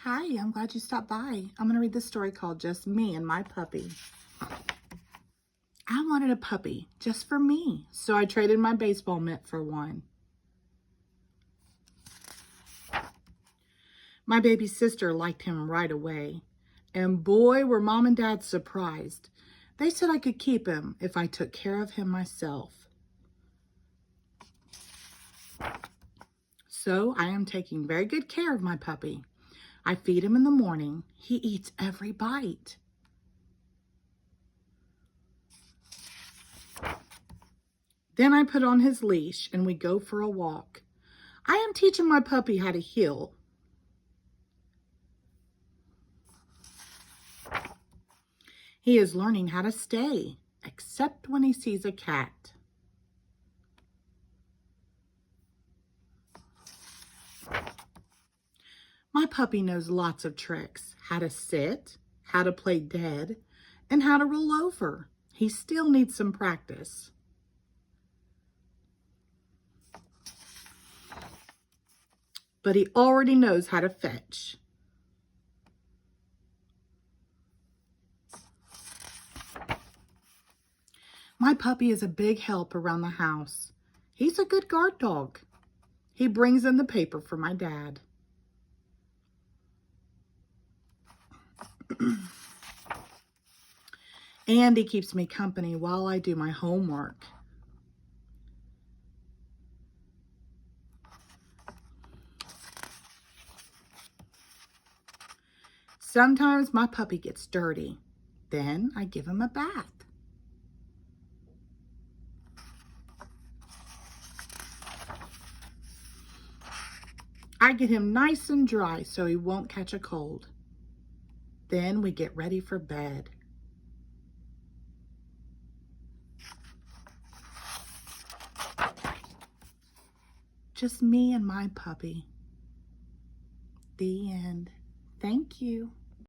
Hi, I'm glad you stopped by. I'm going to read this story called Just Me and My Puppy. I wanted a puppy just for me, so I traded my baseball mitt for one. My baby sister liked him right away, and boy, were Mom and Dad surprised. They said I could keep him if I took care of him myself. So I am taking very good care of my puppy. I feed him in the morning. He eats every bite. Then I put on his leash and we go for a walk. I am teaching my puppy how to heel. He is learning how to stay, except when he sees a cat. My puppy knows lots of tricks, how to sit, how to play dead, and how to roll over. He still needs some practice. But he already knows how to fetch. My puppy is a big help around the house. He's a good guard dog. He brings in the paper for my dad. And he keeps me company while I do my homework. Sometimes my puppy gets dirty. Then I give him a bath. I get him nice and dry so he won't catch a cold. Then we get ready for bed. Just me and my puppy. The end. Thank you.